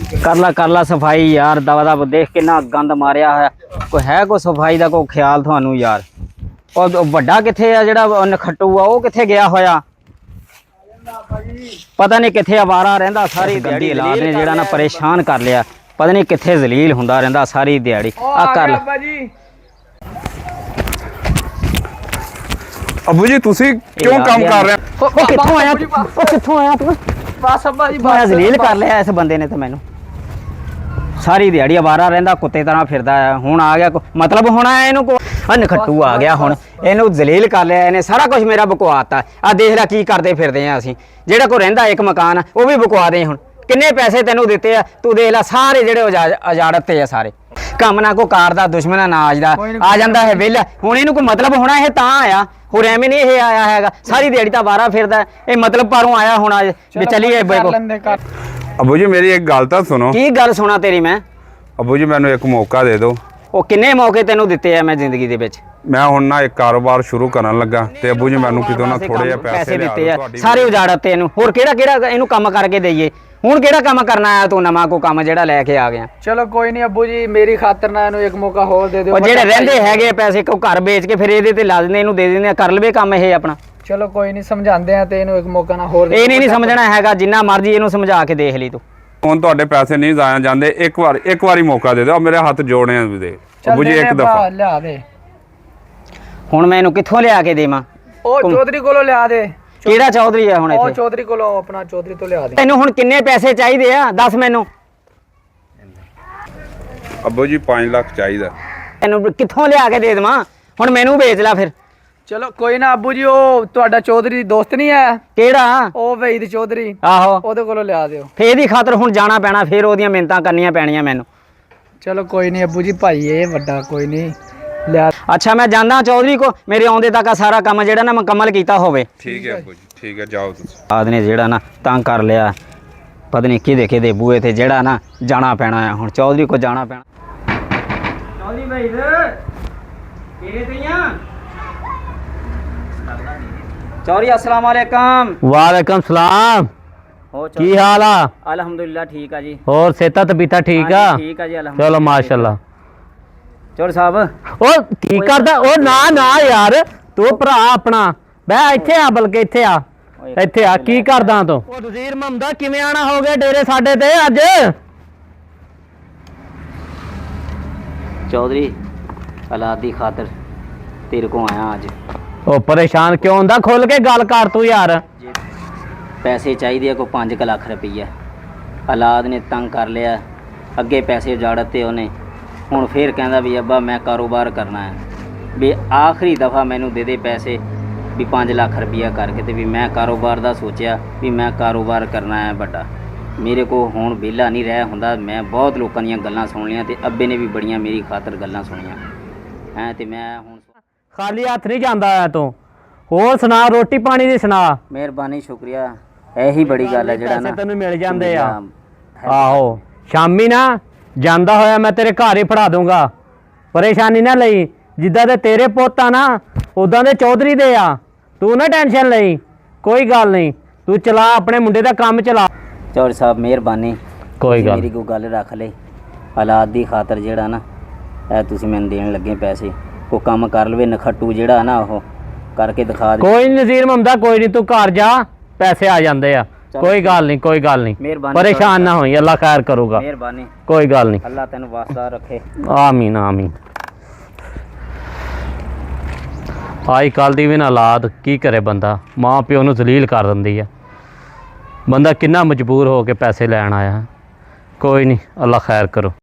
कर ला सफाई यार दवा दवा देख कितना गंद मारिया है कोई है कोई सफाई का कोई ख्याल थानू यार और वड्डा किथे आ जेड़ा नखट्टू आ वो किथे गया होया पता नहीं किथे आवारा रहिंदा सारी दिहाड़ी औलाद ने जेड़ा ना परेशान कर लिया पता नहीं किथे जलील हुंदा रहिंदा सारी दिहाड़ी आ कर अबू जी तुसी क्यों काम कर रहे हो ओ किथों आया तू बस अब्बा जी बस जलील कर लिया इस बंदे ने तो मैनू सारी दिहाड़ी आवारा रहिंदा कुत्ते तरह फिरदा है हुण आ गया मतलब हुण इहनू को नखट्टू आ गया हुण इहनू जलील कर लिया इहने सारा कुछ मेरा बकवाता आ देख ला की करदे फिरदे आ असीं जेड़ा कोई रहिंदा एक मकान वो भी बकवा दे हुण किन्ने पैसे तेनू दिते आ तू देख ला सारे जेड़े उजाड़त ते आ सारे काम ना को कार दा दुश्मन अनाज दा आ जांदा है वेला हुण इहनू कोई मतलब होना ये तां आया होर एवें नहीं ये आया हैगा सारी दिहाड़ी तां बाहर फिरदा ये मतलब पारों आया हुण भी चलिए अबू जी मेरी एक गल तां सुनो की गल सुना तेरी मैं अबू जी मैनू एक मौका दे दो ਉਹ ਕਿੰਨੇ ਮੌਕੇ ਤੈਨੂੰ ਦਿੱਤੇ ਆ ਮੈਂ ਜ਼ਿੰਦਗੀ ਦੇ ਵਿੱਚ मैं हुण ना एक कारोबार शुरू करन लगा ते अबू जी मैनू कितों ना थोड़े जिहे पैसे ਦਿੱਤੇ ਆ ਸਾਰੇ ਉਜਾੜਤ ਤੇ ਇਹਨੂੰ ਹੋਰ ਕਿਹੜਾ ਇਹਨੂੰ ਕੰਮ ਕਰਕੇ ਦਈਏ ਹੁਣ ਕਿਹੜਾ ਕੰਮ ਕਰਨਾ ਆਇਆ ਤੂੰ ਨਵਾਂ ਕੋ ਕੰਮ ਜਿਹੜਾ ਲੈ ਕੇ ਆ ਗਿਆ ਚਲੋ ਕੋਈ ਨਹੀਂ ਅੱਬੂ ਜੀ ਮੇਰੀ ਖਾਤਰ ਨਾ ਇਹਨੂੰ ਇੱਕ ਮੌਕਾ ਹੋਰ ਦੇ ਦਿਓ ਉਹ ਜਿਹੜੇ ਰਹਿੰਦੇ ਹੈਗੇ ਪੈਸੇ ਕੋ ਘਰ ਵੇਚ ਕੇ ਫਿਰ ਇਹਦੇ ਤੇ ਲਾ ਦਿੰਦੇ ਇਹਨੂੰ ਦੇ ਦਿੰਦੇ ਕਰ ਲਵੇ ਕੰਮ ਇਹ ਆਪਣਾ ਚਲੋ ਕੋਈ ਨਹੀਂ ਸਮਝਾਉਂਦੇ ਆ ਤੇ ਇਹਨੂੰ ਇੱਕ ਮੌਕਾ ਨਾ ਹੋਰ ਇਹ ਨਹੀਂ ਸਮਝਣਾ ਹੈਗਾ ਜਿੰਨਾ ਮਰਜ਼ੀ ਇਹਨੂੰ ਸਮਝਾ ਕੇ ਦੇਖ ਲਈ ਤੂੰ ਹੁਣ ਤੁਹਾਡੇ ਪੈਸੇ ਨਹੀਂ ਜਾਇਆ ਜਾਂਦੇ ਇੱਕ ਵਾਰੀ ਮੌਕਾ ਦੇ ਦਿਓ ਮੇਰੇ ਹੱਥ ਜੋੜੇ ਆ ਦੇ ਅਬੂ ਜੀ ਇੱਕ ਦਫਾ ਲਿਆ ਦੇ ਹੁਣ ਮੈਂ ਇਹਨੂੰ ਕਿੱਥੋਂ ਲਿਆ ਕੇ ਦੇਵਾਂ ਉਹ ਚੌਧਰੀ ਕੋਲੋਂ ਲਿਆ ਦੇ ਕਿਹੜਾ ਚੌਧਰੀ ਆ ਹੁਣ ਇੱਥੇ ਉਹ ਚੌਧਰੀ ਕੋਲੋਂ ਆਪਣਾ ਚੌਧਰੀ ਤੋਂ ਲਿਆ ਦੇ ਤੈਨੂੰ ਹੁਣ ਕਿੰਨੇ ਪੈਸੇ ਚਾਹੀਦੇ ਆ ਦੱਸ ਮੈਨੂੰ ਅਬੂ ਜੀ 5 ਲੱਖ ਚਾਹੀਦਾ ਤੈਨੂੰ ਕਿੱਥੋਂ ਲਿਆ ਕੇ ਦੇ ਦੇਵਾਂ ਹੁਣ ਮੈਨੂੰ ਵੇਚ ਲੈ ਫਿਰ ਚਲੋ ਕੋਈ ਨਾ ਅੱਬੂ ਜੀ ਉਹ ਤੁਹਾਡਾ ਚੌਧਰੀ ਦੋਸਤ ਨਹੀਂ ਹੈ ਕਿਹੜਾ ਉਹ ਵਹੀਦ ਚੌਧਰੀ ਆਹੋ ਉਹਦੇ ਕੋਲੋਂ ਲਿਆ ਦਿਓ ਫੇਰ ਇਹਦੀ ਖਾਤਰ ਹੁਣ ਜਾਣਾ ਪੈਣਾ ਫੇਰ ਉਹਦੀਆਂ ਮਿੰਨਤਾਂ ਕਰਨੀਆਂ ਪੈਣੀਆਂ ਮੈਨੂੰ ਚਲੋ ਕੋਈ ਨਹੀਂ ਅੱਬੂ ਜੀ ਭਾਈ ਇਹ ਵੱਡਾ ਕੋਈ ਨਹੀਂ ਲਿਆ ਅੱਛਾ ਮੈਂ ਜਾਂਦਾ ਚੌਧਰੀ ਕੋ ਮੇਰੇ ਆਉਂਦੇ ਤੱਕ ਸਾਰਾ ਕੰਮ ਜਿਹੜਾ ਨਾ ਮੁਕੰਮਲ ਕੀਤਾ ਹੋਵੇ ਠੀਕ ਹੈ ਅਬੂ ਜੀ ਠੀਕ ਹੈ ਜਾਓ ਤੁਸੀਂ ਆਦਨੇ ਜਿਹੜਾ ਨਾ ਤੰਗ ਕਰ ਲਿਆ ਪਤਾ ਨਹੀਂ ਕਿਹਦੇ ਬੂਏ ਤੇ ਜਿਹੜਾ ਨਾ ਜਾਣਾ ਪੈਣਾ ਹੈ ਹੁਣ ਚੌਧਰੀ ਕੋ ਜਾਣਾ ਪੈਣਾ ਚੌਧਰੀ ਭਾਈ ਤੇਰੇ ਤੀਆਂ चौधरी अस्सलाम वालेकुम वालेकुम सलाम की हाल आ अल्हम्दुलिल्लाह ठीक है जी और सेहत तबीयत ठीक आ ठीक है जी अल्हम्दुलिल्लाह चलो माशाल्लाह चौधरी साहब ओ की करदा ओ ना ना यार तू भरा अपना बह ਇੱਥੇ ਆ ਬਲਕਿ ਇੱਥੇ ਆ ਕੀ ਕਰਦਾ ਤੂੰ ਉਹ ਵਜ਼ੀਰ ਮਹਮਦਾ ਕਿਵੇਂ ਆਣਾ ਹੋ ਗਿਆ ਡੇਰੇ ਸਾਡੇ ਤੇ ਅੱਜ चौधरी औलाद दी खातिर तेरे को आया आज ਉਹ ਪਰੇਸ਼ਾਨ ਕਿਉਂ ਹੁੰਦਾ ਖੁੱਲ ਕੇ ਗੱਲ ਕਰ ਤੂੰ ਯਾਰ पैसे चाहिए को 5 लाख रुपया औलाद ने तंग कर लिया अगे पैसे उजाड़ते उन्हें हुण फिर कहंदा भी अब्बा मैं कारोबार करना है भी आखिरी दफ़ा मैनू दे दे पैसे भी 5 लाख रुपया करके तो भी मैं कारोबार दा सोचा भी मैं कारोबार करना है बड़ा मेरे को हुण वेला नहीं रह हुंदा मैं बहुत लोगों दी गल्लां सुन लियां ते अब्बे ने भी बड़ियां मेरी खातर गल्लां सुनियां हैं ते मैं हुण खाली हथ नहीं जांदा है तू होर सुना रोटी पानी दी सुना मेहरबानी शुक्रिया यही बड़ी गल है जेड़ा ना तेनू मिल जांदे आ आहो शामी ना जांदा होया मैं तेरे घर ही फड़ा दूंगा परेशानी ना लई जिद्दां दे तेरे पुत्त आ ना उदां दे चौधरी दे आ तू ना टेंशन लई कोई गल नहीं तू चला अपने मुंडे दा काम चला चौधरी साहब मेहरबानी कोई गल मेरी कोई गल रख ले औलाद दी खातर जेड़ा ना ए तुसीं मैनूं देण लगे पैसे को काम कर लवे नखट्टू जेड़ा ना वो करके दिखा दे कोई नज़ीर ममदा कोई नहीं तू घर जा पैसे आ जाते आ कोई गल नहीं परेशान ना होई अल्लाह खैर करूगा मेहरबानी कोई गल नहीं अल्लाह तेन वास्ता रखे आमीन आमीन आज कल दी भी ना औलाद की करे बंदा माँ प्यो नूं जलील कर दिंदी है बंदा किन्ना मजबूर हो के पैसे लैन आया कोई नहीं अल्लाह खैर करो